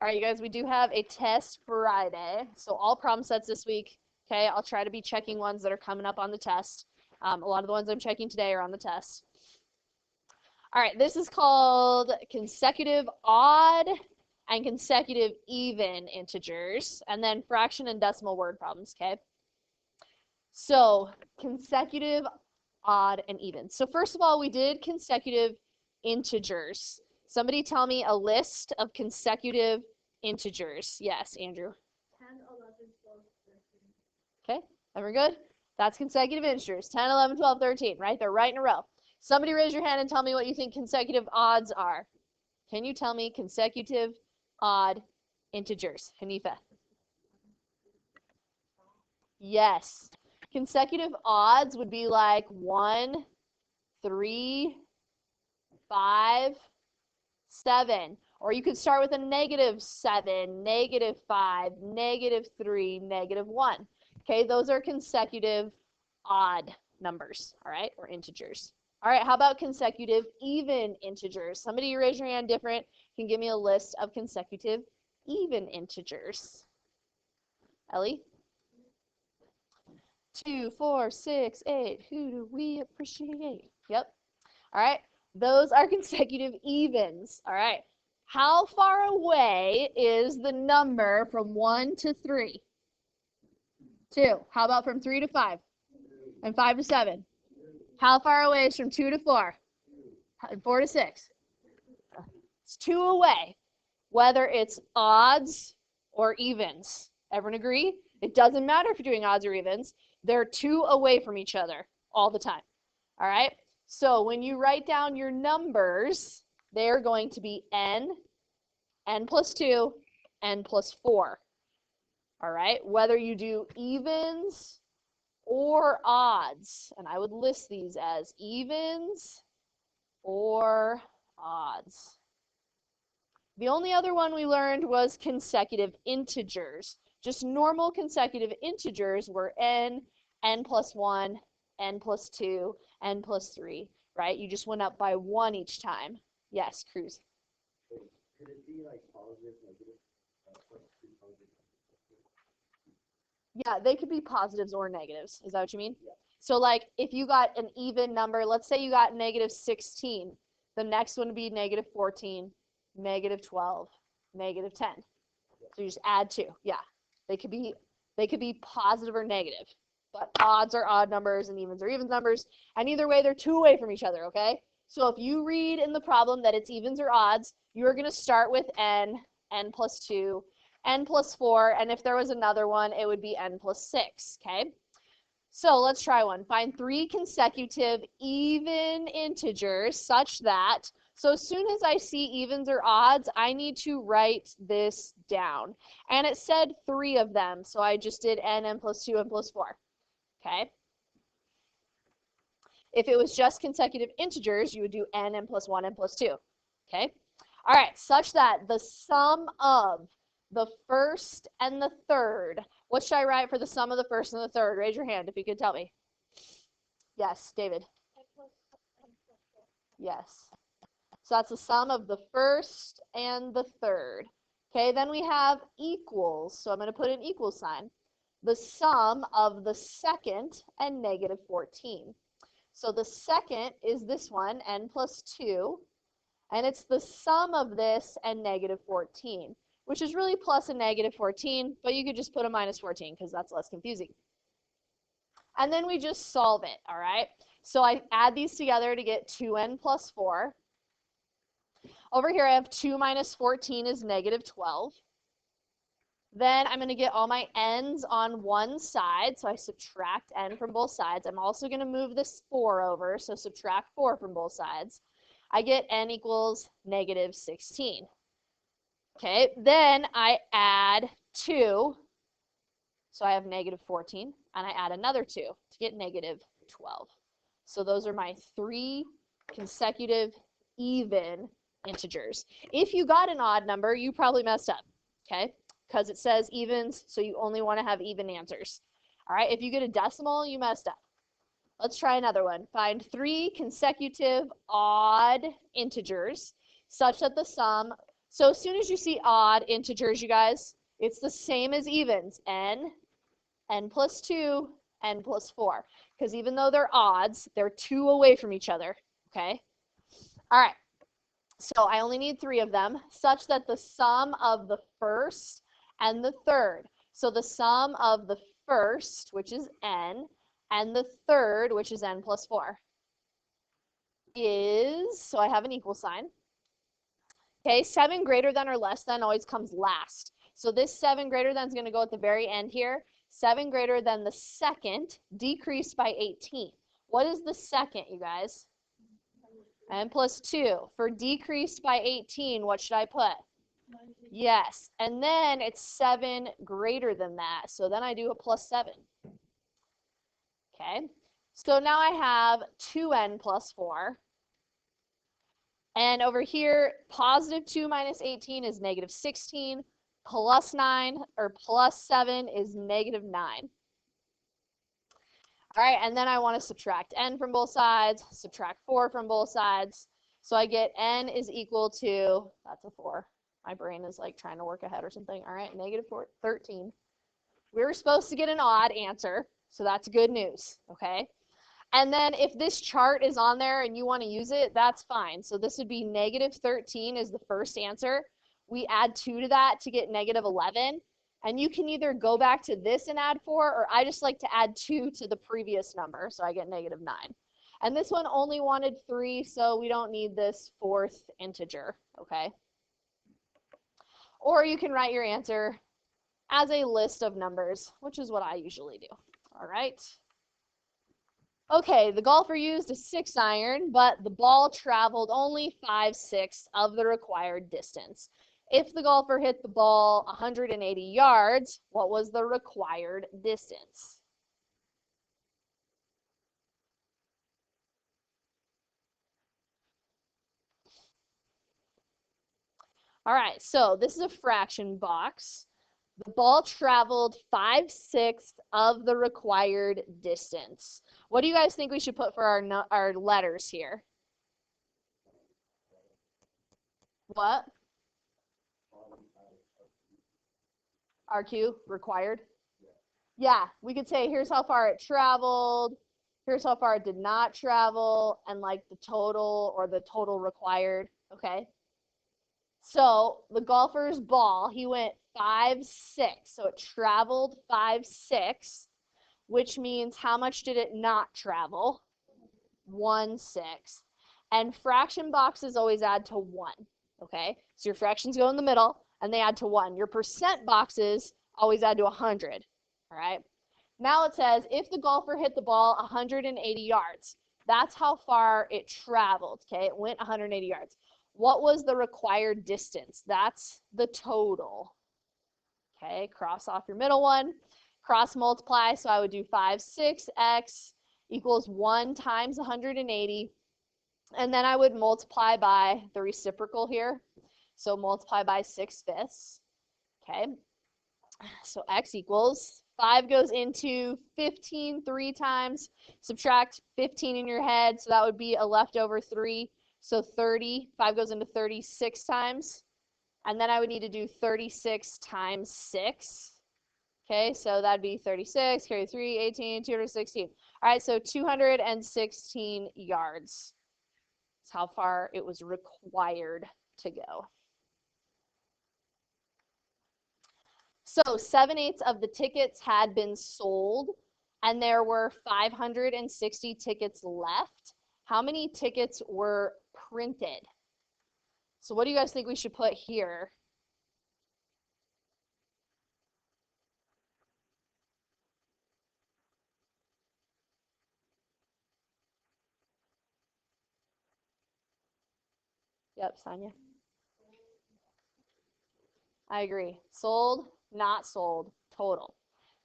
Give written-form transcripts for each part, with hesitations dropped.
All right, you guys, we do have a test Friday. So all problem sets this week. Okay, I'll try to be checking ones that are coming up on the test. A lot of the ones I'm checking today are on the test. All right, this is called consecutive odd and consecutive even integers, and then fraction and decimal word problems, okay? So consecutive odd and even. So first of all, we did consecutive integers. Somebody tell me a list of consecutive integers. Yes, Andrew. 10, 11, 12, Okay, 13. everyone good? That's consecutive integers. 10, 11, 12, 13, right? They're right in a row. Somebody raise your hand and tell me what you think consecutive odds are. Can you tell me consecutive odd integers? Hanifa. Yes. Consecutive odds would be like 1, 3, 5, 7. Or you could start with a -7, -5, -3, -1. Okay, those are consecutive odd numbers, all right, or integers. All right, how about consecutive even integers? Somebody raise your hand different can give me a list of consecutive even integers. Ellie? 2, 4, 6, 8. Who do we appreciate? Yep. All right. Those are consecutive evens. All right. How far away is the number from 1 to 3? 2. How about from 3 to 5? And 5 to 7? How far away is from 2 to 4? And 4 to 6? It's 2 away, whether it's odds or evens. Everyone agree? It doesn't matter if you're doing odds or evens. They're 2 away from each other all the time. All right? So when you write down your numbers, they're going to be n plus 2, n plus 4. All right? Whether you do evens or odds, and I would list these as evens or odds. The only other one we learned was consecutive integers. Just normal consecutive integers were n plus 1, n plus 2, n plus 3, right? You just went up by 1 each time. Yes, Cruz. Could it be like positive, negative? Yeah, they could be positives or negatives. Is that what you mean? Yeah. So like if you got an even number, let's say you got -16, the next one would be -14, -12, -10. So you just add 2. Yeah. They could be positive or negative. But odds are odd numbers and evens are even numbers. And either way, they're 2 away from each other, okay? So if you read in the problem that it's evens or odds, you're going to start with n plus 2, n plus 4, and if there was another one, it would be n plus 6, okay? So let's try one. Find 3 consecutive even integers such that, so as soon as I see evens or odds, I need to write this down. And it said 3 of them, so I just did n plus 2, n plus 4, okay? If it was just consecutive integers, you would do n plus 1, n plus 2, okay? All right, such that the sum of the first and the third. What should I write for the sum of the first and the third? Raise your hand if you could tell me. Yes, David. Yes. So that's the sum of the first and the third. Okay, then we have equals. So I'm going to put an equal sign. The sum of the second and -14. So the second is this one, n plus 2. And it's the sum of this and -14. Which is really plus a -14, but you could just put a -14 because that's less confusing. And then we just solve it, all right? So I add these together to get 2n plus 4. Over here I have 2 minus 14 is -12. Then I'm going to get all my n's on one side, so I subtract n from both sides. I'm also going to move this 4 over, so subtract 4 from both sides. I get n equals -16. Okay, then I add 2, so I have -14, and I add another 2 to get -12. So those are my 3 consecutive even integers. If you got an odd number, you probably messed up, okay, because it says evens, so you only want to have even answers. All right, if you get a decimal, you messed up. Let's try another one. Find 3 consecutive odd integers such that the sum, So as soon as you see odd integers, you guys, it's the same as evens. N plus 2, n plus 4. Because even though they're odds, they're 2 away from each other. Okay? All right. So I only need 3 of them, such that the sum of the first and the third. So the sum of the first, which is n, and the third, which is n plus 4, is, so I have an equal sign. Okay, 7 greater than or less than always comes last. So this 7 greater than is going to go at the very end here. 7 greater than the second, decreased by 18. What is the second, you guys? N plus 2. For decreased by 18, what should I put? Yes, and then it's 7 greater than that. So then I do a plus 7. Okay, so now I have 2n plus 4. And over here, positive 2 minus 18 is negative 16. Plus 9 or plus 7 is negative 9. All right, and then I want to subtract n from both sides, subtract 4 from both sides. So I get n is equal to, that's a 4. My brain is like trying to work ahead or something. All right, negative 13. We were supposed to get an odd answer, so that's good news, okay? And then if this chart is on there and you want to use it, that's fine. So this would be negative 13 is the first answer. We add 2 to that to get negative 11. And you can either go back to this and add 4, or I just like to add 2 to the previous number, so I get negative 9. And this one only wanted 3, so we don't need this fourth integer, okay? Or you can write your answer as a list of numbers, which is what I usually do, all right? Okay, the golfer used a 6-iron, but the ball traveled only 5/6 of the required distance. If the golfer hit the ball 180 yards, what was the required distance? All right, so this is a fraction box. The ball traveled 5/6 of the required distance. What do you guys think we should put for our letters here? What? RQ, required? Yeah, we could say here's how far it traveled, here's how far it did not travel, and like the total or the total required, okay? So the golfer's ball, he went 5/6, so it traveled 5/6, which means how much did it not travel? 1/6. And fraction boxes always add to 1, okay? So your fractions go in the middle, and they add to 1. Your percent boxes always add to 100, all right? Now it says, if the golfer hit the ball 180 yards, that's how far it traveled, okay? It went 180 yards. What was the required distance? That's the total, okay? Cross off your middle one, cross multiply, so I would do 5/6x equals 1 times 180, and then I would multiply by the reciprocal here, so multiply by 6/5, okay? So x equals, 5 goes into 15 3 times, subtract 15 in your head, so that would be a leftover 3, so 30, 5 goes into 36 times, and then I would need to do 36 times 6, okay, so that'd be 36, carry 3, 18, 216. All right, so 216 yards. That's how far it was required to go. So 7/8 of the tickets had been sold, and there were 560 tickets left. How many tickets were printed? So what do you guys think we should put here? Yep, Sonia. I agree. Sold, not sold, total.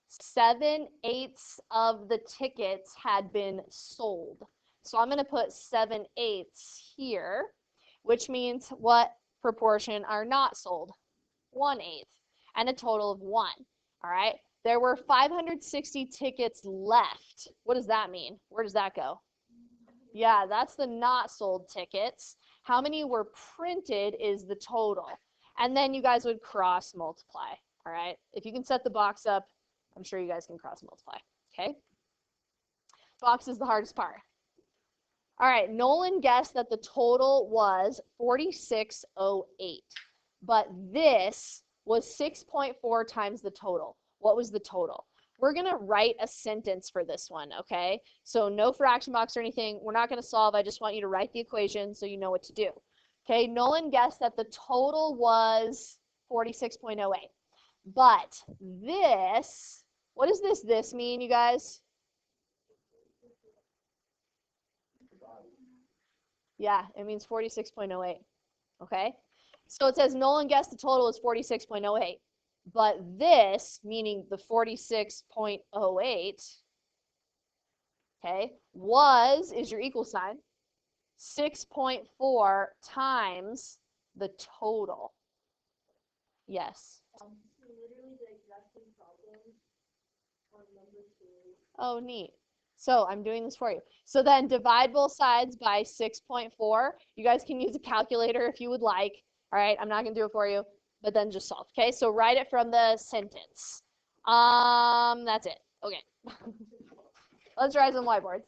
7/8 of the tickets had been sold. So I'm going to put 7/8 here, which means what proportion are not sold? 1/8, and a total of 1. All right. There were 560 tickets left. What does that mean? Where does that go? Yeah, that's the not sold tickets. How many were printed is the total. and then you guys would cross multiply, all right? If you can set the box up, I'm sure you guys can cross multiply, okay? Box is the hardest part. All right, Nolan guessed that the total was 4608, but this was 6.4 times the total. What was the total? We're going to write a sentence for this one, okay? So no fraction box or anything. We're not going to solve. I just want you to write the equation so you know what to do. Okay, Nolan guessed that the total was 46.08. But this, what does this mean, you guys? Yeah, it means 46.08, okay? So it says Nolan guessed the total is 46.08, but this, meaning the 46.08, okay, is your equal sign, 6.4 times the total. Yes. Literally the exact same problem on number 2. Oh, neat. So I'm doing this for you. So then divide both sides by 6.4. You guys can use a calculator if you would like. All right, I'm not going to do it for you, but then just solve. Okay, so write it from the sentence. That's it. Okay. Let's write some whiteboards.